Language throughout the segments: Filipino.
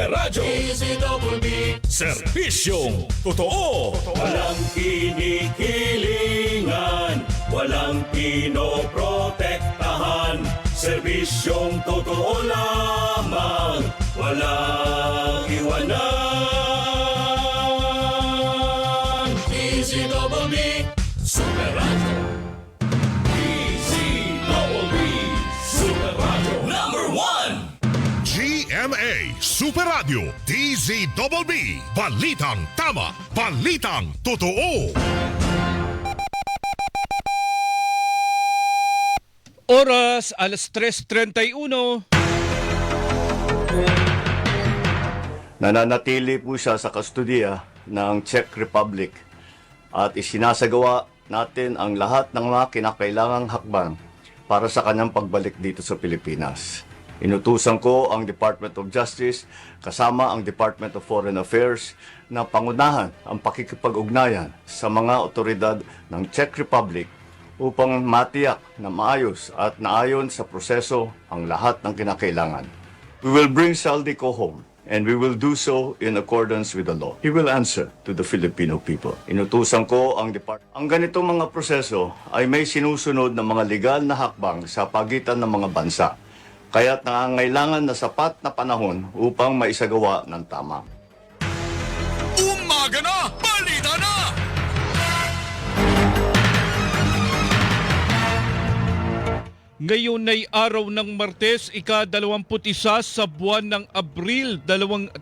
Radyo DZBB, serbisyong totoo. Walang kinikilingan, walang pinoprotektahan, serbisyong totoo lamang, walang iwanan. DZBB, Super Radio. DZBB, Super Radio. Number 1. GMA Super Radio DZBB Balitang Tama, Balitang Totoo. Oras, alas 3:31. Nananatili po siya sa kustodiya ng Czech Republic at isinasagawa natin ang lahat ng mga kinakailangang hakbang para sa kanyang pagbalik dito sa Pilipinas. Inutusan ko ang Department of Justice kasama ang Department of Foreign Affairs na pangunahan ang pakikipag-ugnayan sa mga otoridad ng Czech Republic upang matiyak na maayos at naayon sa proseso ang lahat ng kinakailangan. We will bring Saldico home and we will do so in accordance with the law. He will answer to the Filipino people. Inutusan ko ang department. Ang ganitong mga proseso ay may sinusunod na mga legal na hakbang sa pagitan ng mga bansa. Kaya't nangangailangan na sapat na panahon upang maisagawa ng tama. Umaga na! Balita na! Ngayon ay araw ng Martes, ika-21 sa buwan ng Abril,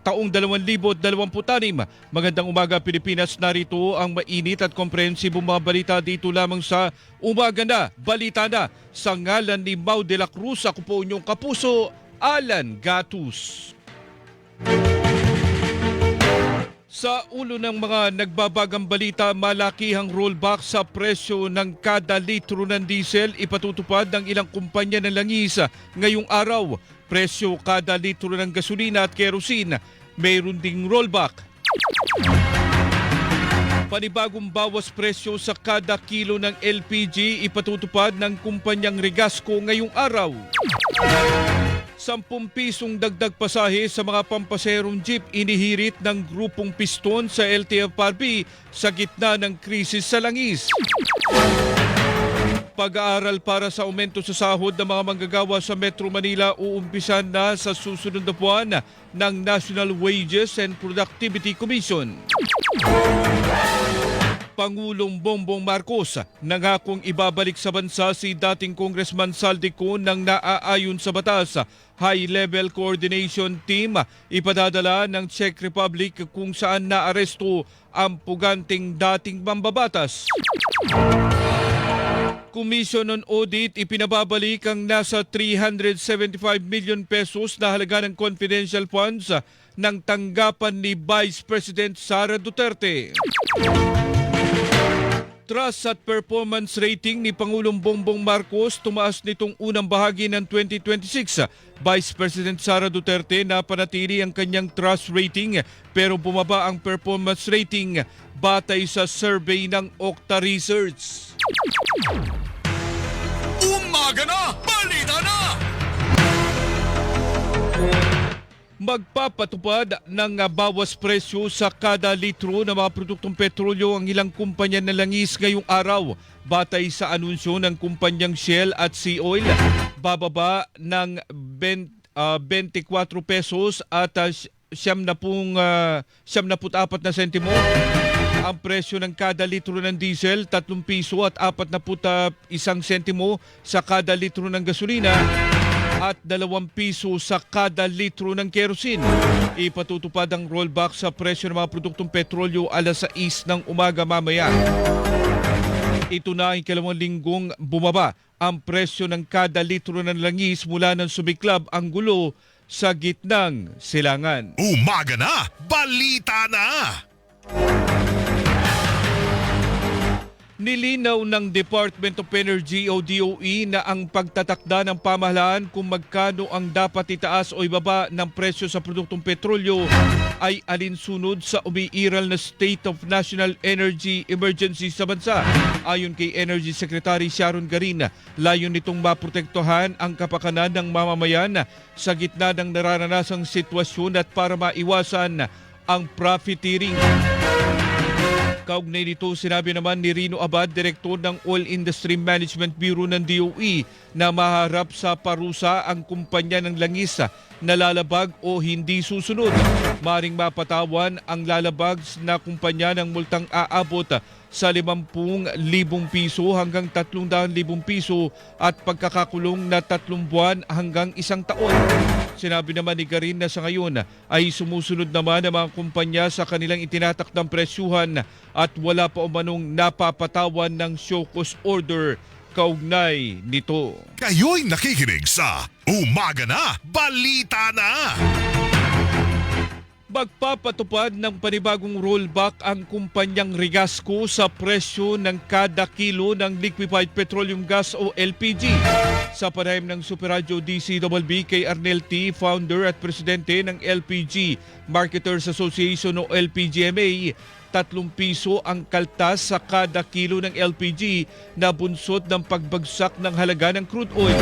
taong 2026. Magandang umaga Pilipinas, narito ang mainit at komprehensibong mga balita dito lamang sa Umaga na, Balita na. Sa ngalan ni Mau de la Cruz, ako po inyong kapuso, Alan Gatus. Sa ulo ng mga nagbabagang balita, malakihang rollback sa presyo ng kada litro ng diesel ipatutupad ng ilang kumpanya ng langis ngayong araw. Presyo kada litro ng gasolina at kerosene, mayroon ding rollback. Panibagong bawas presyo sa kada kilo ng LPG ipatutupad ng kumpanyang Regasco ngayong araw. 10 pisong dagdag pasahe sa mga pampaserong jeep inihirit ng grupong Piston sa LTFRB sa gitna ng krisis sa langis. Pag-aaral para sa aumento sa sahod ng mga manggagawa sa Metro Manila uumpisan na sa susunod na buwan ng National Wages and Productivity Commission. Pangulong Bongbong Marcos nangakong ibabalik sa bansa si dating Congressman Saldico ng naaayon sa batas. High-level coordination team ipadadala ng Czech Republic kung saan naaresto ang puganting dating mambabatas. Commission on Audit ipinababalik ang nasa 375 million pesos na halaga ng confidential funds ng tanggapan ni Vice President Sara Duterte. Trust at performance rating ni Pangulong Bongbong Marcos tumaas nitong unang bahagi ng 2026. Vice President Sara Duterte napanatili ang kanyang trust rating pero bumaba ang performance rating batay sa survey ng Okta Research. Umaga na! Balita na! Magpapatupad ng bawas presyo sa kada litro ng mga produktong petrolyo ang ilang kumpanya ng langis ngayong araw. Batay sa anunsyo ng kumpanyang Shell at Sea-Oil, bababa ng 24 pesos at 74 na sentimo ang presyo ng kada litro ng diesel, 3 piso at 41 sentimo sa kada litro ng gasolina at 2 piso sa kada litro ng kerosene. Ipatutupad ang rollback sa presyo ng mga produktong petrolyo alas 6 ng umaga mamaya. Ito na ang ikalawang linggong bumaba ang presyo ng kada litro ng langis mula nang sumiklab ang gulo sa gitnang silangan. Umaga na! Balita na! Nilinaw ng Department of Energy o DOE na ang pagtatakda ng pamahalaan kung magkano ang dapat itaas o ibaba ng presyo sa produktong petrolyo ay alinsunod sa umiiral na State of National Energy Emergency sa bansa. Ayon kay Energy Secretary Sharon Garin, layon nitong maprotektuhan ang kapakanan ng mamamayan sa gitna ng nararanasang sitwasyon at para maiwasan ang profiteering. Kaugnay nito, sinabi naman ni Rino Abad, Direktor ng Oil Industry Management Bureau ng DOE, na maharap sa parusa ang kumpanya ng langis na lalabag o hindi susunod. Maring mapatawan ang lalabag na kumpanya ng multang aabot sa 50,000 piso hanggang 300,000 piso at pagkakakulong na 3 buwan hanggang 1 taon. Sinabi naman ni Garin na sa ngayon ay sumusunod naman ang mga kumpanya sa kanilang itinatakdang presyuhan at wala pa umanong napapatawan ng show cause order kaugnay nito. Kayo'y nakikinig sa Umaga Na, Balita Na! Magpapatupad ng panibagong rollback ang kumpanyang Rigasco sa presyo ng kada kilo ng liquefied petroleum gas o LPG. Sa panayam ng Super Radio DCWB kay Arnel T., founder at presidente ng LPG Marketers Association o LPGMA, 3 piso ang kaltas sa kada kilo ng LPG na bunsod ng pagbagsak ng halaga ng crude oil.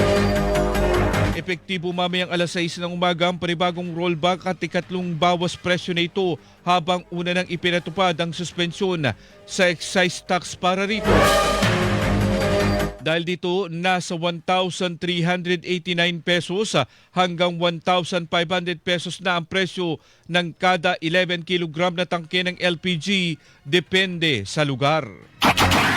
Epektibo mamayang alas 6 ng umaga ang panibagong rollback at ikatlong bawas presyo na ito habang una nang ipinatupad ang suspensyon sa excise tax para rito. Dahil dito, nasa 1,389 pesos hanggang 1,500 pesos na ang presyo ng kada 11 kilogram na tangke ng LPG, depende sa lugar.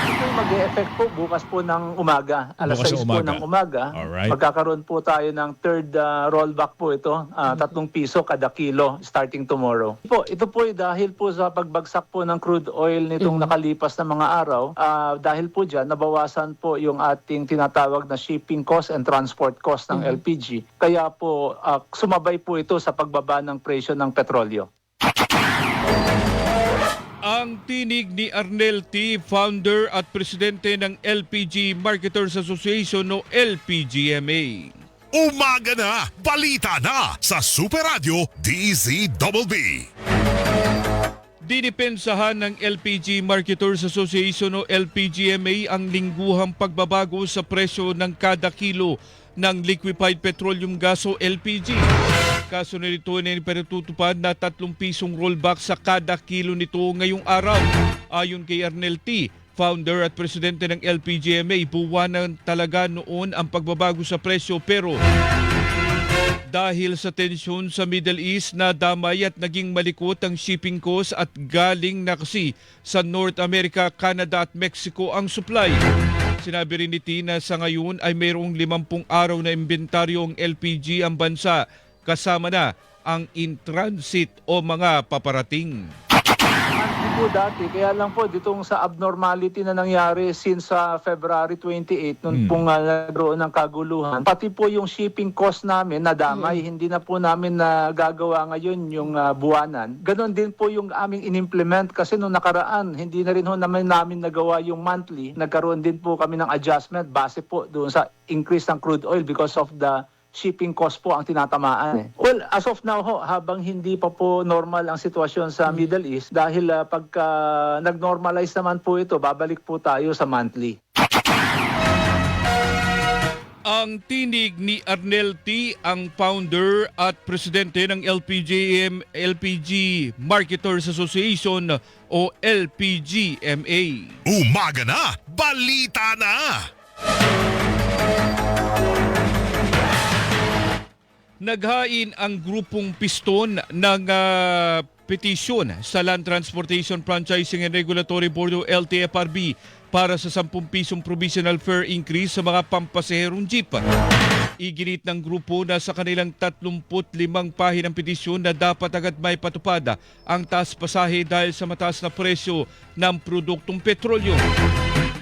Ito mag-e-effect po bukas po ng umaga. Alas 6 po ng umaga. Alright. Magkakaroon po tayo ng third rollback po ito. 3 piso kada kilo starting tomorrow. Ito po dahil po sa pagbagsak po ng crude oil nitong nakalipas na mga araw. Dahil po dyan, nabawasan po yung ating tinatawag na shipping cost and transport cost ng LPG. Kaya po sumabay po ito sa pagbaba ng presyo ng petrolyo. Ang tinig ni Arnel T., founder at presidente ng LPG Marketers Association o LPGMA. Umaga Na, Balita Na sa Super Radio DZBB. Dinipensahan ng LPG Marketers Association o LPGMA ang lingguhang pagbabago sa presyo ng kada kilo ng liquefied petroleum gas o LPG. Kasunod nito na ipinatutupad na 3 pisong rollback sa kada kilo nito ngayong araw. Ayon kay Arnel T., founder at presidente ng LPGMA, buwanan talaga noon ang pagbabago sa presyo pero dahil sa tensyon sa Middle East na damay at naging malikot ang shipping cost at galing na kasi sa North America, Canada at Mexico ang supply. Sinabi rin ni T na sa ngayon ay mayroong 50 araw na inventaryo ang LPG ang bansa kasama na ang in-transit o mga paparating. Hindi po dati, kaya lang po ditong sa abnormality na nangyari since February 28 nung pong nagkaroon ng kaguluhan. Pati po yung shipping cost namin nadamay, hindi na po namin nagagawa ngayon yung buwanan. Ganon din po yung aming inimplement kasi nung nakaraan, hindi na rin ho naman namin nagawa yung monthly. Nagkaroon din po kami ng adjustment base po doon sa increase ng crude oil because of the shipping cost po ang tinatamaan. Well, as of now ho, habang hindi pa po normal ang sitwasyon sa Middle East, dahil pagka nag-normalize naman po ito, babalik po tayo sa monthly. Ang tinig ni Arnel T., ang founder at presidente ng LPG Marketers Association o LPGMA. Umaga Na, Balita Na! Naghain ang grupong Piston ng petisyon sa Land Transportation Franchising and Regulatory Board o LTFRB para sa 10 pisong provisional fare increase sa mga pampasaherong jeep. Iginit ng grupo na sa kanilang 35 pahinang petisyon na dapat agad may patupad ang taas pasahe dahil sa mataas na presyo ng produktong petrolyo.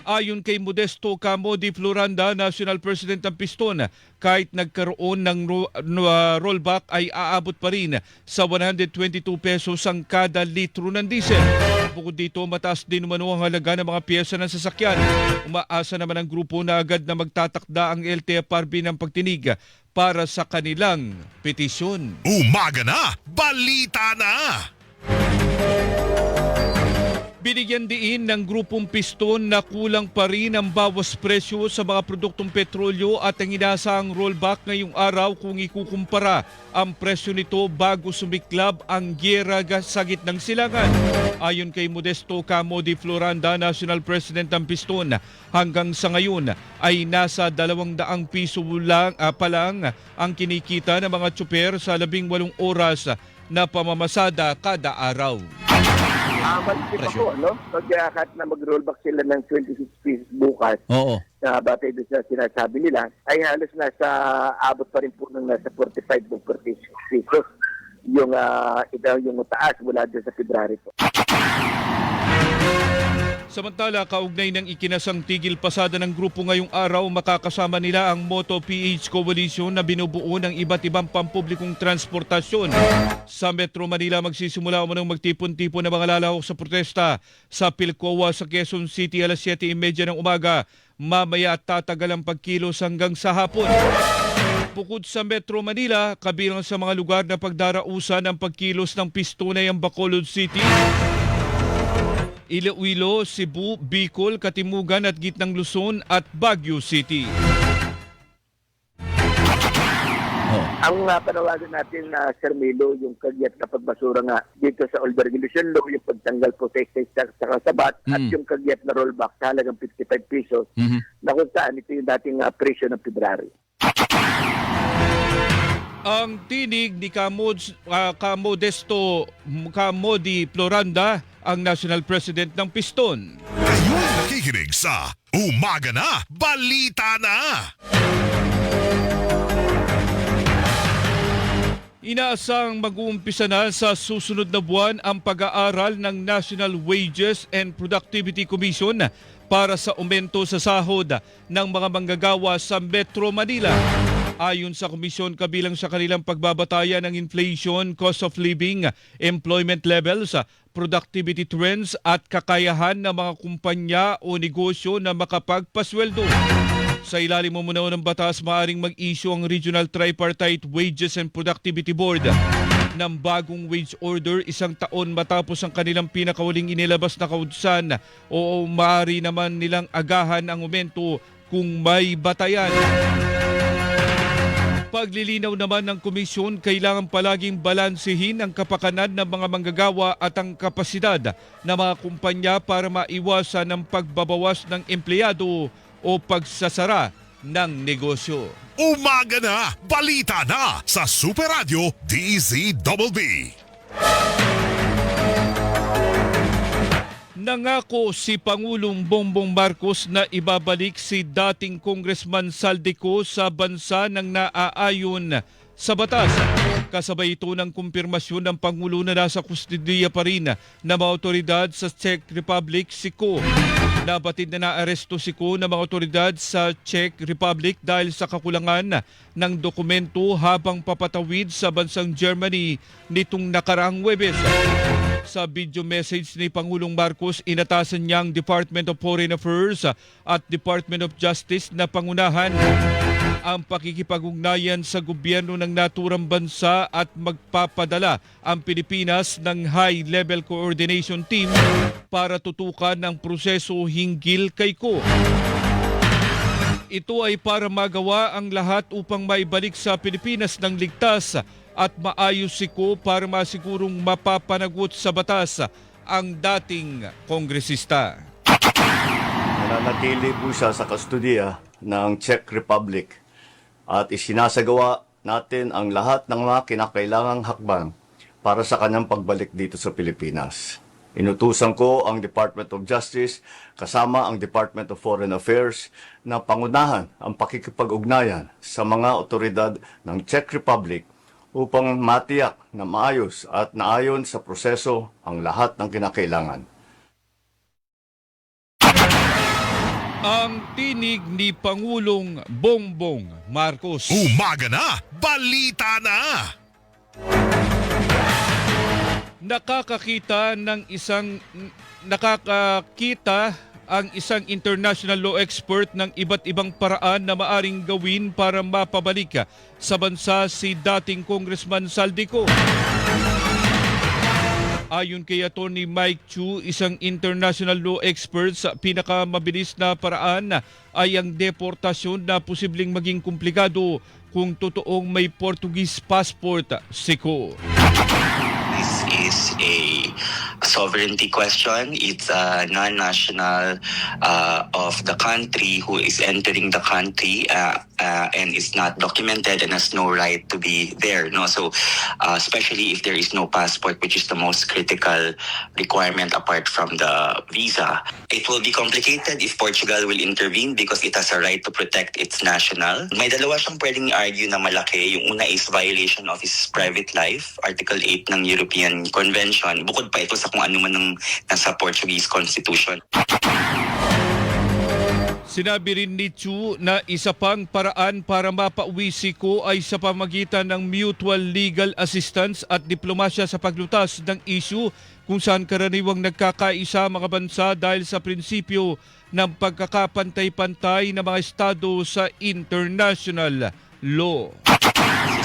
Ayon kay Modesto Camo di Floranda, National President ng Piston, kahit nagkaroon ng rollback ay aabot pa rin sa 122 pesos ang kada litro ng diesel. Bukod dito, mataas din umano ang halaga ng mga piyesa ng sasakyan. Umaasa naman ang grupo na agad na magtatakda ang LTFRB ng pagtinig para sa kanilang petisyon. Umaga na, balita na! Binigyan diin ng grupong Piston na kulang pa rin ang bawas presyo sa mga produktong petrolyo at ang inaasahang rollback ngayong araw kung ikukumpara ang presyo nito bago sumiklab ang gyera sa gitnang silangan. Ayon kay Modesto Camo de Floranda, National President ng Piston, hanggang sa ngayon ay nasa 200 piso pa lang ang kinikita ng mga tsuper sa 18 oras na pamamasada kada araw. Malipit ako, no? Kaya kahit na mag-rollback sila ng 26 pieces bukas, Oo. na batay doon sa sinasabi nila, ay halos nasa abot pa rin po ng nasa 45 to 46 pesos yung taas mula doon sa February po. Samantala, kaugnay ng ikinasang tigil pasada ng grupo ngayong araw, makakasama nila ang Moto PH Coalition na binubuo ng iba't ibang pampublikong transportasyon. Sa Metro Manila, magsisimula umanong magtipon-tipon ng mga lalahok sa protesta sa Pilcoa sa Quezon City alas 7:30 ng umaga. Mamaya tatagal ang pagkilos hanggang sa hapon. Bukod sa Metro Manila, kabilang sa mga lugar na pagdarausan ang pagkilos ng pistonay ang Bacolod City, Iloilo, Cebu, Bicol, Katimugan at Gitnang Luzon at Baguio City. Ang panawagan natin na Sir Milo, yung kagyat na pagbasura nga dito sa Old Regulation Law, yung pagtanggal po sa excise tax sa kasabat, at yung kagyat na rollback sa halagang 55 pesos, na kung saan ito yung dating presyo ng February. Ang tinig ni Modesto Camo de Floranda, ang National President ng Piston. Ngayon nakikinig sa Umaga na, balita na! Inaasang mag-uumpisa na sa susunod na buwan ang pag-aaral ng National Wages and Productivity Commission para sa aumento sa sahod ng mga manggagawa sa Metro Manila. Ayon sa komisyon, kabilang sa kanilang pagbabatayan ng inflation, cost of living, employment levels, productivity trends at kakayahan ng mga kumpanya o negosyo na makapagpasweldo. Sa ilalim muna ng batas, maaaring mag-issue ang Regional Tripartite Wages and Productivity Board ng bagong wage order 1 taon matapos ang kanilang pinakahuling inilabas na kautusan, o maaari naman nilang agahan ang aumento kung may batayan. Paglilinaw naman ng komisyon, kailangan palaging balansehin ang kapakanan ng mga manggagawa at ang kapasidad ng mga kumpanya para maiwasan ang pagbabawas ng empleyado o pagsasara ng negosyo. Umaga na, balita na sa Super Radio DZBB. Nangako si Pangulong Bongbong Marcos na ibabalik si dating Congressman Saldico sa bansa ng naaayon sa batas. Kasabay ito ng kumpirmasyon ng Pangulo na nasa kustudiya pa rin ng mga otoridad sa Czech Republic, SICO. Nabatid na naaresto SICO ng mga otoridad sa Czech Republic dahil sa kakulangan ng dokumento habang papatawid sa bansang Germany nitong nakaraang Huwebes. Sa video message ni Pangulong Marcos, inatasan niya ang Department of Foreign Affairs at Department of Justice na pangunahan ang pakikipag-ugnayan sa gobyerno ng naturang bansa at magpapadala ang Pilipinas ng High-Level Coordination Team para tutukan ang proseso hinggil kay Ko. Ito ay para magawa ang lahat upang maibalik sa Pilipinas ng ligtas at maayos si Ko para masigurong mapapanagot sa batas ang dating kongresista. Nananatili po siya sa kustodiya ng Czech Republic at isinasagawa natin ang lahat ng mga kinakailangang hakbang para sa kanyang pagbalik dito sa Pilipinas. Inutusan ko ang Department of Justice kasama ang Department of Foreign Affairs na pangunahan ang pakikipag-ugnayan sa mga otoridad ng Czech Republic upang matiyak na maayos at naayon sa proseso ang lahat ng kinakailangan. Ang tinig ni Pangulong Bongbong Marcos. Umaga na, balita na! nakakakita ang isang international law expert ng iba't ibang paraan na maaring gawin para mapabalik sa bansa si dating Congressman Saldico. Ayon kay Atty. Mike Chu, isang international law expert, sa pinakamabilis na paraan ay ang deportasyon na posibleng maging komplikado kung totoong may Portuguese passport si Ko. This is a sovereignty question. It's a non-national of the country who is entering the country and is not documented and has no right to be there. No, so especially if there is no passport, which is the most critical requirement apart from the visa. It will be complicated if Portugal will intervene because it has a right to protect its national. May dalawa siyang pwedeng argue na malaki. Yung una is violation of his private life, Article 8 ng European Convention. Bukod pa ito sa kung ano man ng nasa Portuguese Constitution. Sinabi rin ni Chu na isa pang paraan para mapauwi si Ko ay sa pamagitan ng mutual legal assistance at diplomasya sa paglutas ng issue kung saan karaniwang nagkakaisa mga bansa dahil sa prinsipyo ng pagkakapantay-pantay ng mga estado sa international law.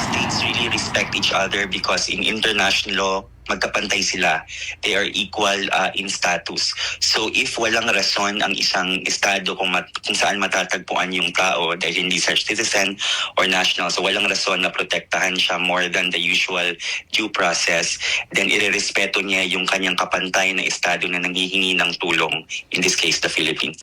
States really respect each other because in international law, magkapantay sila. They are equal in status. So if walang rason ang isang estado kung saan matatagpuan yung tao dahil hindi siya citizen or national, so walang rason na protektahan siya more than the usual due process, then irerespeto niya yung kanyang kapantay na estado na nanghihingi ng tulong, in this case the Philippines.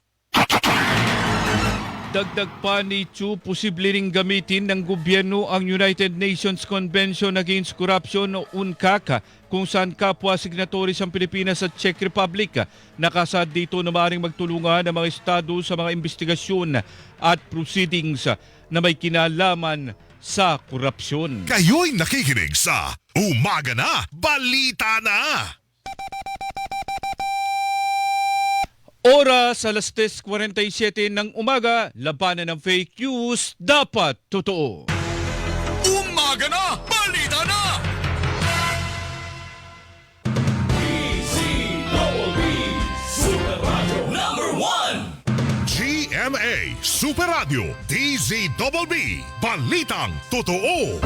Dagdag pa ni Chu, posible ring gamitin ng gobyerno ang United Nations Convention Against Corruption o UNCAC kung saan kapwa signatories ang Pilipinas at Czech Republic. Nakasad dito na maaaring magtulungan ng mga estado sa mga investigasyon at proceedings na may kinalaman sa korupsyon. Kayo'y nakikinig sa Umaga Na, Balita Na! Oras alas 10:47 ng umaga, labanan ng fake news, dapat totoo. Umaga Na, Balita Na! DZBB Super Radio #1. GMA Super Radio DZBB Balitang Totoo.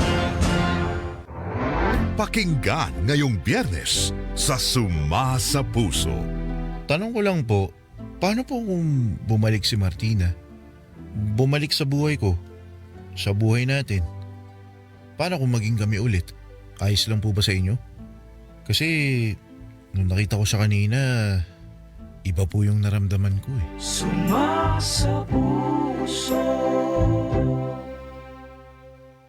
Pakinggan ngayong Biyernes sa Suma sa Puso. Tanong ko lang po, paano po kung bumalik si Martina? Bumalik sa buhay ko, sa buhay natin. Paano kung maging kami ulit? Ayos lang po ba sa inyo? Kasi nung nakita ko siya kanina, iba po yung naramdaman ko eh.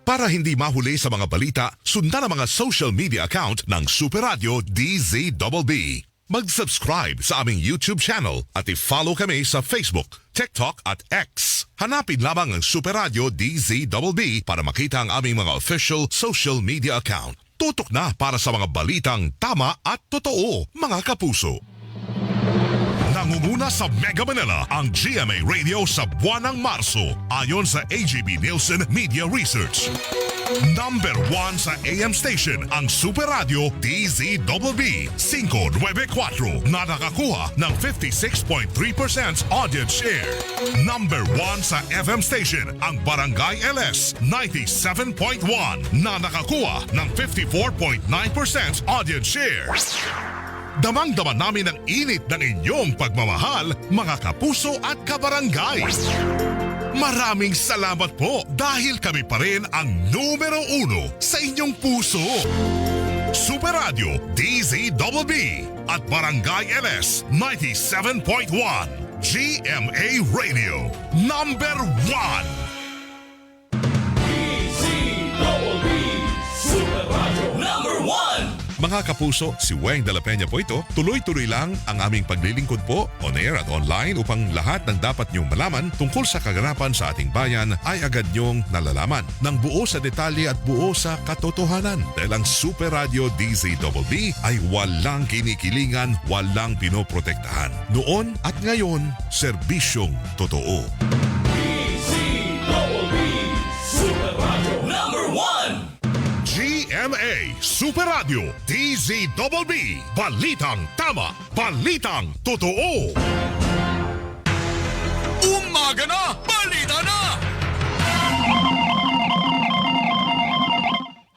Para hindi mahuli sa mga balita, sundan ang mga social media account ng Super Radio DZBB. Mag-subscribe sa aming YouTube channel at i-follow kami sa Facebook, TikTok at X. Hanapin lamang ang Super Radio DZBB para makita ang aming mga official social media account. Tutok na para sa mga balitang tama at totoo, mga kapuso. Nangunguna sa Mega Manila ang GMA Radio sa buwan ng Marso ayon sa AGB Nielsen Media Research. Number 1 sa AM station ang Super Radio DZBB 594 na nakakuha ng 56.3% audience share. Number 1 sa FM station ang Barangay LS 97.1 na nakakuha ng 54.9% audience share. Damang-dama namin ang init ng inyong pagmamahal, mga kapuso at kabarangay. Maraming salamat po dahil kami pa rin ang numero 1 sa inyong puso. Super Radio DZBB at Barangay LS 97.1 GMA Radio number 1. DZBB Super Radio #1. Mga kapuso, si Weng de la Peña po ito. Tuloy-tuloy lang ang aming paglilingkod po on air at online upang lahat ng dapat niyong malaman tungkol sa kaganapan sa ating bayan ay agad niyong nalalaman ng buo sa detalye at buo sa katotohanan. Dahil ang Super Radio DZBB ay walang kinikilingan, walang pinoprotektahan. Noon at ngayon, serbisyong totoo. DZBB Super Radio #1. GMA Super Radio DZBB. Balitang tama, balitang totoo. Umaga na! Balita na!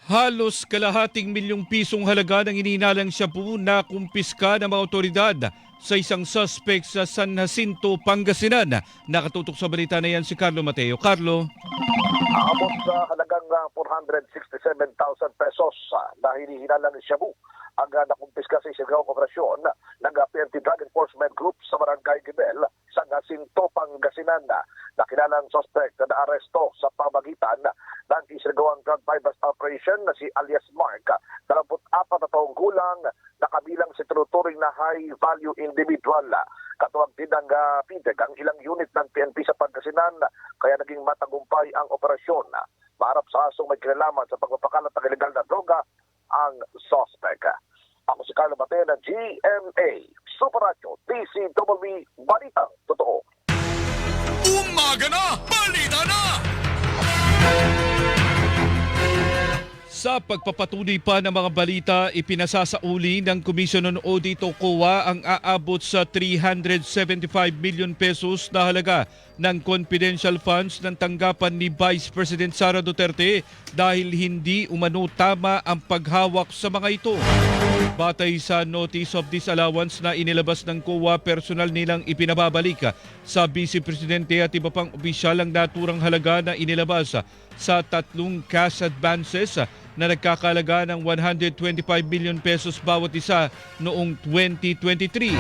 Halos kalahating milyong pisong halaga ng ininalang shabu na kumpiska ng mga otoridad sa isang suspect sa San Jacinto, Pangasinan. Nakatutok sa balita na yan si Carlo Mateo. Carlo? Aabot sa halagang 467,000 pesos na hinihinalang shabu ang nakumpiska sa isang operasyon ng PNP Drug Enforcement Group sa Barangay Gibel, San Jacinto, Pangasinan. Nakilalang suspect na aresto sa pamagitan ng isinagawang drug bypass operation na si alias Mark, 24 na taong gulang, na kabilang sa tinuturing na high-value individual. Katuwag din ng PIDEG ang ilang unit ng PNP sa Pangasinan, kaya naging matagumpay ang operasyon. Maharap sa asong may kinalaman sa pagpapakalat ng illegal na droga ang suspect. Ako si Carlo Mateo ng GMA Super Radio DZBB. Balitang totoo. Umaga na! Balita na! Sa pagpapatuloy pa ng mga balita, ipinasasauli ng Commission on Audit o COA ang aabot sa 375 million pesos na halaga ng confidential funds ng tanggapan ni Vice President Sara Duterte dahil hindi umano tama ang paghawak sa mga ito. Batay sa Notice of Disallowance na inilabas ng COA, personal nilang ipinababalik sa Vice Presidente at iba pang opisyal ang naturang halaga na inilabas sa tatlong cash advances na nagkakalaga ng 125 million pesos bawat isa noong 2023.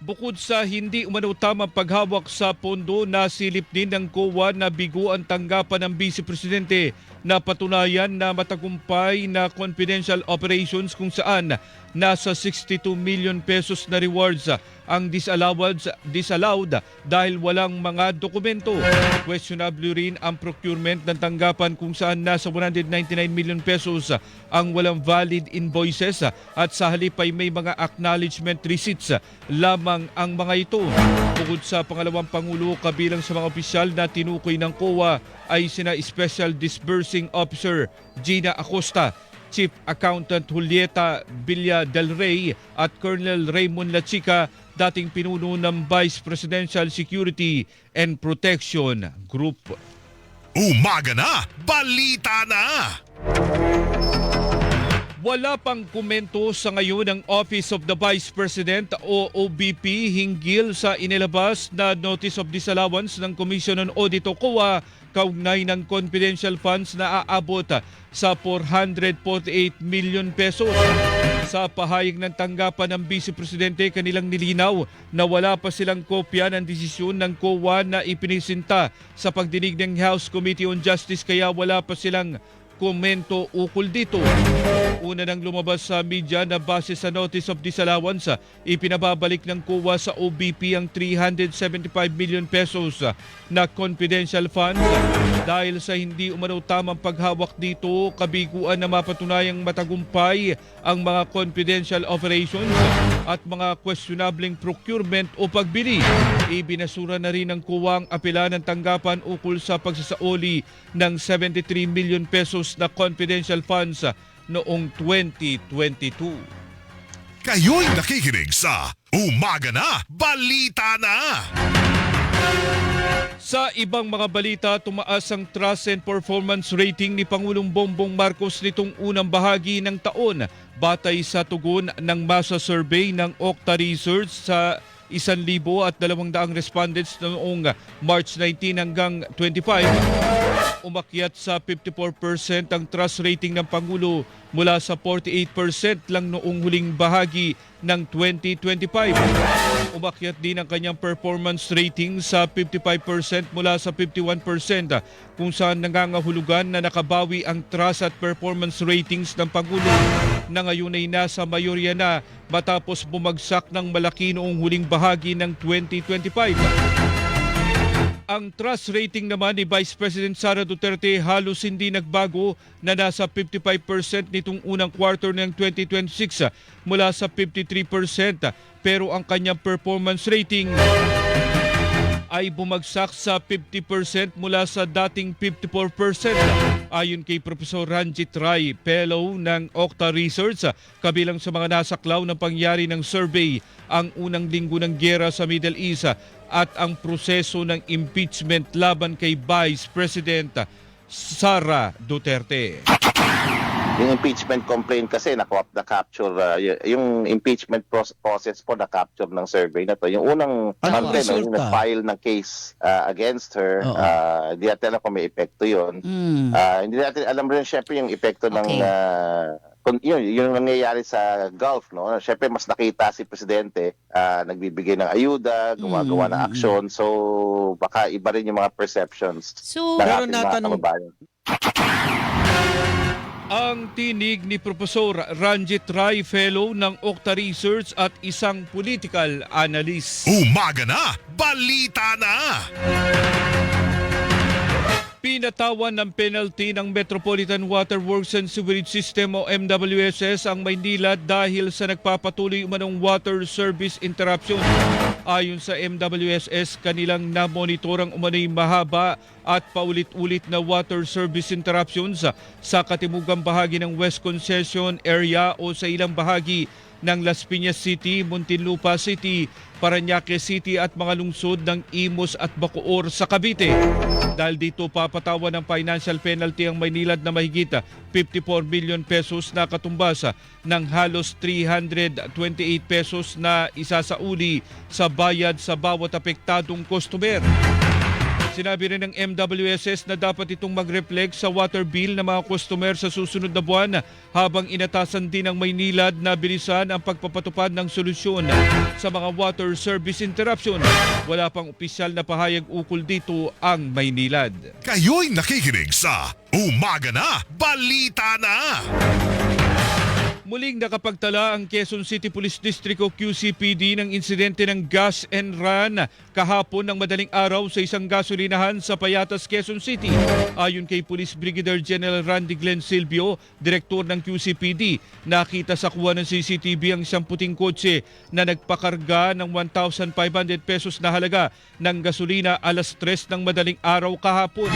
Bukod sa hindi umano tamang paghawak sa pondo, nasilip din ng COA na bigo ang tanggapan ng Vice Presidente na patunayan na matagumpay na confidential operations kung saan nasa 62 million pesos na rewards ang disallowed dahil walang mga dokumento. Questionable rin ang procurement ng tanggapan kung saan nasa 199 million pesos ang walang valid invoices at sa halip ay may mga acknowledgement receipts lamang ang mga ito. Bukod sa pangalawang Pangulo, kabilang sa mga opisyal na tinukoy ng COA ay sina Special Disbursing Officer Gina Acosta, Chief Accountant Julieta Villa del Rey at Colonel Raymond Lachica, dating pinuno ng Vice Presidential Security and Protection Group. Umaga na, balita na! Wala pang komento sa ngayon ng Office of the Vice President o OVP hinggil sa inilabas na Notice of Disallowance ng Commission on Audit o COA kaugnay ng confidential funds na aabot sa 448 million pesos. Sa pahayag ng tanggapan ng Vice Presidente, kanilang nilinaw na wala pa silang kopya ng desisyon ng COA na ipinisinta sa pagdinig ng House Committee on Justice, kaya wala pa silang komento ukol dito. Una nang lumabas sa media na base sa Notice of Disallowance, ipinababalik ng COA sa OVP ang 375 million pesos na confidential funds dahil sa hindi umano tamang paghawak dito, kabiguan na mapatunayang matagumpay ang mga confidential operations at mga questionabling procurement o pagbili. Ibinasura na rin ng COA ang apela ng tanggapan ukol sa pagsasaoli ng 73 million pesos na confidential funds noong 2022. Kayo'y nakikinig sa Umaga na, Balita na! Sa ibang mga balita, tumaas ang trust and performance rating ni Pangulong Bongbong Marcos nitong unang bahagi ng taon batay sa tugon ng masa survey ng Okta Research sa 1,200 respondents noong March 19 hanggang 25. Umakyat sa 54% ang trust rating ng Pangulo mula sa 48% lang noong huling bahagi ng 2025. Umakyat din ang kanyang performance rating sa 55% mula sa 51%, kung saan nangangahulugan na nakabawi ang trust at performance ratings ng Pangulo na ngayon ay nasa mayorya na matapos bumagsak ng malaki noong huling bahagi ng 2025. Ang trust rating naman ni Vice President Sara Duterte halos hindi nagbago na nasa 55% nitong unang quarter ng 2026 mula sa 53%, pero ang kanyang performance rating ay bumagsak sa 50% mula sa dating 54%. Ayon kay Professor Ranjit Rai, Fellow ng Okta Research, kabilang sa mga nasaklaw ng pangyari ng survey ang unang linggo ng giyera sa Middle East at ang proseso ng impeachment laban kay Vice President Sara Duterte. Yung impeachment complaint kasi na-capture, yung impeachment process po na-capture ng survey na to. Yung unang month, yung nag-file ng case against her, hindi natin alam kung may epekto yun. Hindi natin alam rin syempre yung epekto ng yung nangyayari sa Gulf, no? Syempre mas nakita si Presidente nagbibigay ng ayuda, gumagawa ng aksyon. So baka iba rin yung mga perceptions ng ating mga kababayan. Ang tinig ni Professor Ranjit Rai, Fellow ng Okta Research at isang political analyst. Umaga na, balita na! Pinatawan ng penalty ng Metropolitan Water Works and Sewerage System o MWSS ang Maynila dahil sa nagpapatuloy umanong water service interruption. Ayon sa MWSS, kanilang namonitor ang umano'y mahaba at paulit-ulit na water service interruptions sa katimugang bahagi ng West Concession Area o sa ilang bahagi ng Las Piñas City, Muntinlupa City, Parañaque City at mga lungsod ng Imus at Bacoor sa Cavite. Dahil dito papatawan ng financial penalty ang Maynilad na mahigit 54 million pesos na katumbas ng halos 328 pesos na isasauli sa bayad sa bawat apektadong customer. Sinabi rin ng MWSS na dapat itong mag-reflect sa water bill ng mga customer sa susunod na buwan habang inatasan din ng Maynilad na bilisan ang pagpapatupad ng solusyon sa mga water service interruption. Wala pang opisyal na pahayag ukol dito ang Maynilad. Kayo'y nakikinig sa Umaga na, Balita na! Muling nakapagtala ang Quezon City Police District o QCPD ng insidente ng gas and run kahapon ng madaling araw sa isang gasolinahan sa Payatas, Quezon City. Ayon kay Police Brigadier General Randy Glenn Silvio, direktor ng QCPD, nakita sa kuha ng CCTV ang isang puting kotse na nagpakarga ng 1,500 pesos na halaga ng gasolina alas 3 ng madaling araw kahapon.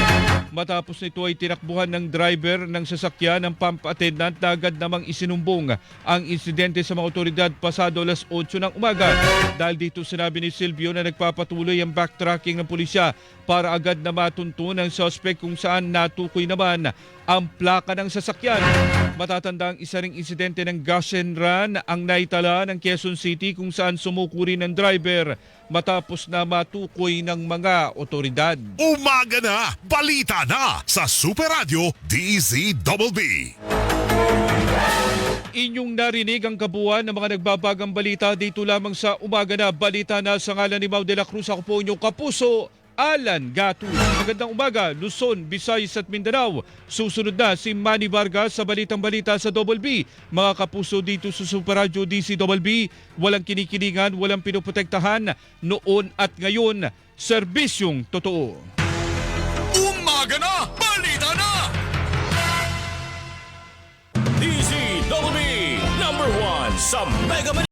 Matapos nito ay tinakbuhan ng driver ng sasakyan ng pump attendant na agad namang isinumbong ang insidente sa mga otoridad pasado alas 8 ng umaga. Dahil dito sinabi ni Silvio na nagpapatuloy ang backtracking ng pulisya para agad na matuntun ang suspect kung saan natukoy naman ang plaka ng sasakyan. Matatanda ang isa ring insidente ng gas and run ang naitala ng Quezon City kung saan sumuko rin ng driver matapos na matukoy ng mga otoridad. Umaga na, balita na sa Super Radio DZBB. Inyong narinig ang kabuuan ng mga nagbabagang balita dito lamang sa Umaga na, Balita na sa ngalan ni Mau de la Cruz. Ako po inyong kapuso, Alan Gatus. Magandang umaga, Luzon, Visayas at Mindanao. Susunod na si Manny Vargas sa Balitang Balita sa Double B. Mga kapuso dito sa Super Radio DZBB, walang kinikilingan, walang pinoprotektahan, noon at ngayon, serbisyong totoo. Umaga na, balita na! DZBB #1 sa Mega